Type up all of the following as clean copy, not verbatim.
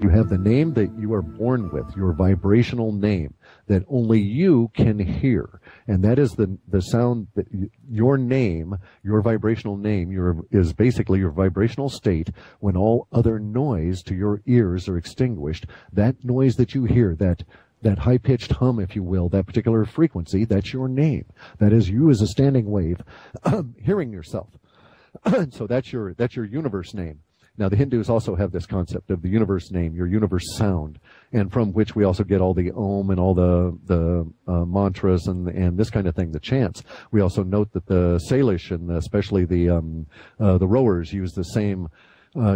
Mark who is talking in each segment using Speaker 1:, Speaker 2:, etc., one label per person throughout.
Speaker 1: You have the name that you are born with, your vibrational name, that only you can hear. And that is the sound that your name, your vibrational name, is basically your vibrational state when all other noise to your ears are extinguished. That noise that you hear, that high-pitched hum, if you will, that particular frequency, that's your name. That is you as a standing wave hearing yourself. So that's your universe name. Now, the Hindus also have this concept of the universe name, your universe sound, and from which we also get all the Om and all the mantras and this kind of thing, the chants. We also note that the Salish and especially the rowers use the same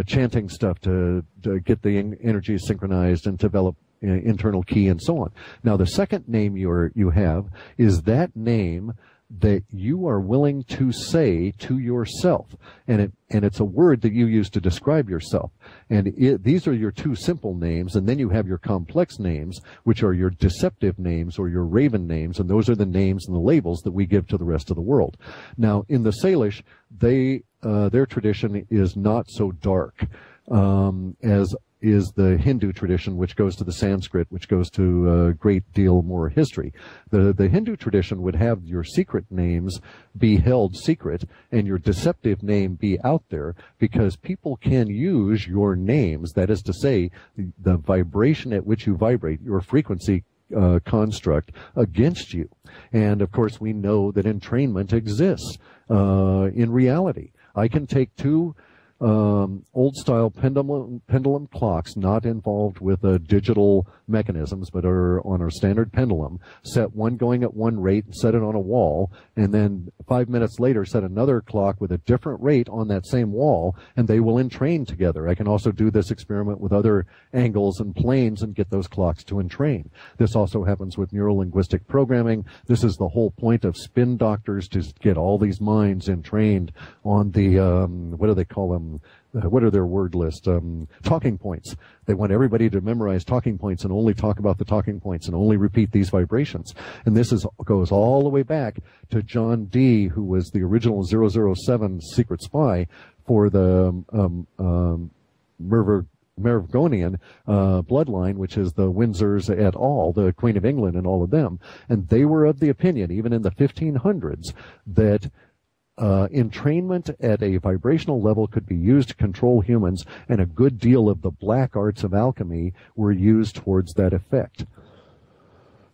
Speaker 1: chanting stuff to get the energy synchronized and develop internal ki and so on. Now, the second name you have is that name that you are willing to say to yourself, and it's a word that you use to describe yourself. And these are your two simple names, and then you have your complex names, which are your deceptive names or your raven names, and those are the names and the labels that we give to the rest of the world. Now, in the Salish, their tradition is not so dark as is the Hindu tradition, which goes to the Sanskrit, which goes to a great deal more history. The Hindu tradition would have your secret names be held secret and your deceptive name be out there, because people can use your names, that is to say, the vibration at which you vibrate, your frequency construct, against you. And of course, we know that entrainment exists in reality. I can take two old-style pendulum clocks, not involved with digital mechanisms, but are on our standard pendulum, set one going at one rate and set it on a wall, and then 5 minutes later set another clock with a different rate on that same wall, and they will entrain together. I can also do this experiment with other angles and planes and get those clocks to entrain. This also happens with neuro-linguistic programming. This is the whole point of spin doctors, to get all these minds entrained on the, what do they call them? What are their word list? Talking points. They want everybody to memorize talking points and only talk about the talking points and only repeat these vibrations. And this goes all the way back to John Dee, who was the original 007 secret spy for the Merovingian bloodline, which is the Windsors et al., the Queen of England and all of them. And they were of the opinion, even in the 1500s, that entrainment at a vibrational level could be used to control humans, and a good deal of the black arts of alchemy were used towards that effect.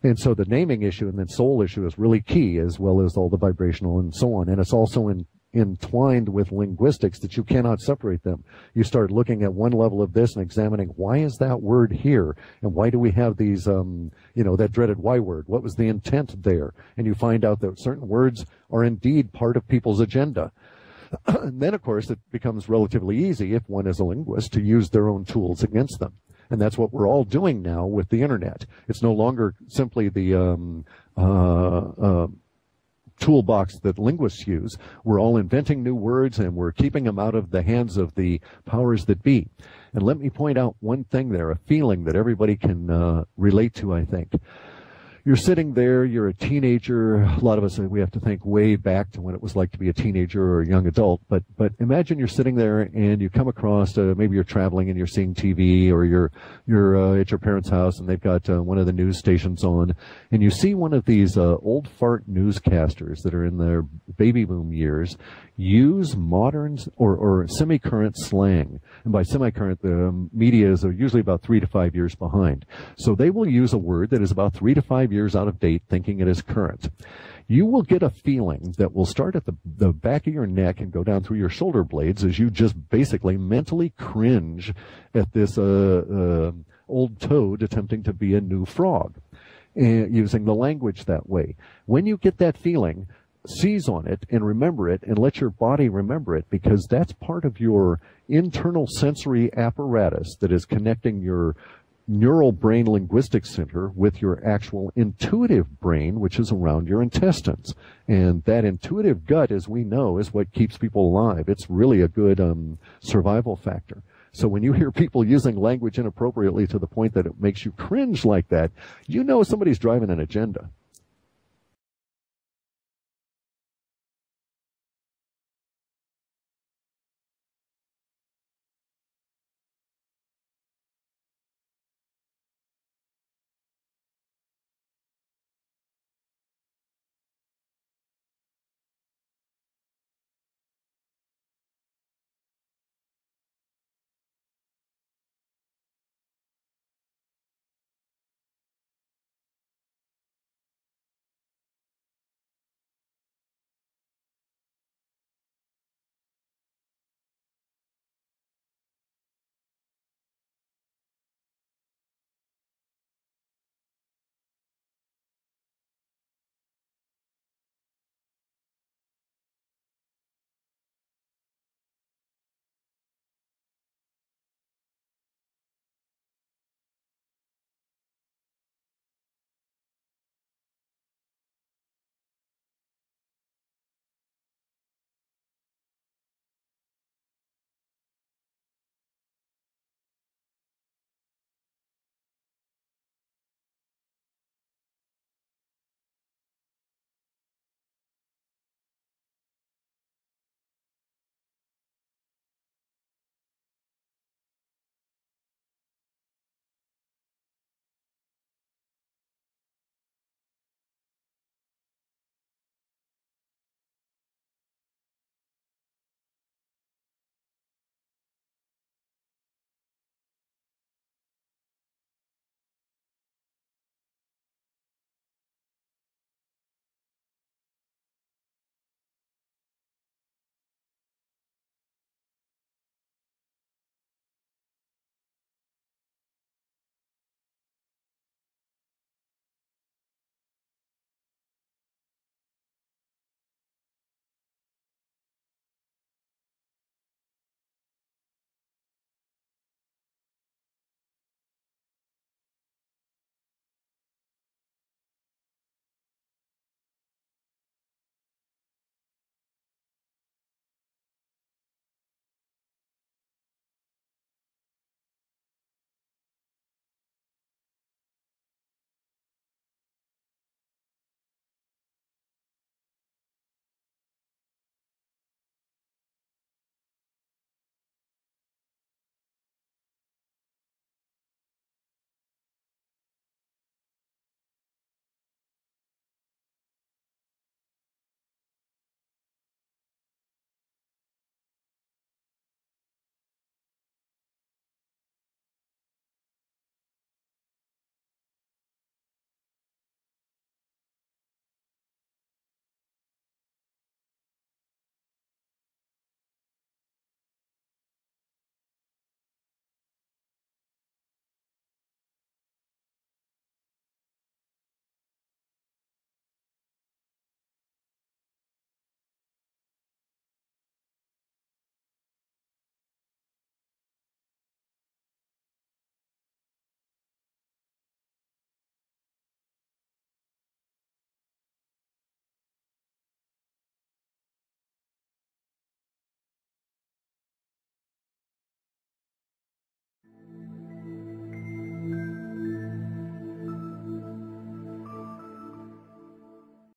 Speaker 1: And so the naming issue and then soul issue is really key, as well as all the vibrational and so on. And it's also entwined with linguistics, that you cannot separate them. You start looking at one level of this and examining, why is that word here? And why do we have these, that dreaded Y word? What was the intent there? And you find out that certain words are indeed part of people's agenda. And then, of course, it becomes relatively easy, if one is a linguist, to use their own tools against them. And that's what we're all doing now with the internet. It's no longer simply the toolbox that linguists use. We're all inventing new words, and we're keeping them out of the hands of the powers that be. And let me point out one thing there, a feeling that everybody can relate to, I think. You're sitting there, you're a teenager. A lot of us, we have to think way back to when it was like to be a teenager or a young adult. But imagine you're sitting there and you come across, maybe you're traveling and you're seeing TV, or you're at your parents' house and they've got one of the news stations on, and you see one of these old fart newscasters that are in their baby boom years use modern or semi-current slang. And by semi-current, the media is usually about 3 to 5 years behind. So they will use a word that is about 3 to 5 years out of date, thinking it is current. You will get a feeling that will start at the back of your neck and go down through your shoulder blades as you just basically mentally cringe at this old toad attempting to be a new frog, using the language that way. When you get that feeling, seize on it and remember it, and let your body remember it, because that's part of your internal sensory apparatus that is connecting your neural brain linguistic center with your actual intuitive brain, which is around your intestines. And that intuitive gut, as we know, is what keeps people alive. It's really a good survival factor. So when you hear people using language inappropriately to the point that it makes you cringe like that, you know somebody's driving an agenda.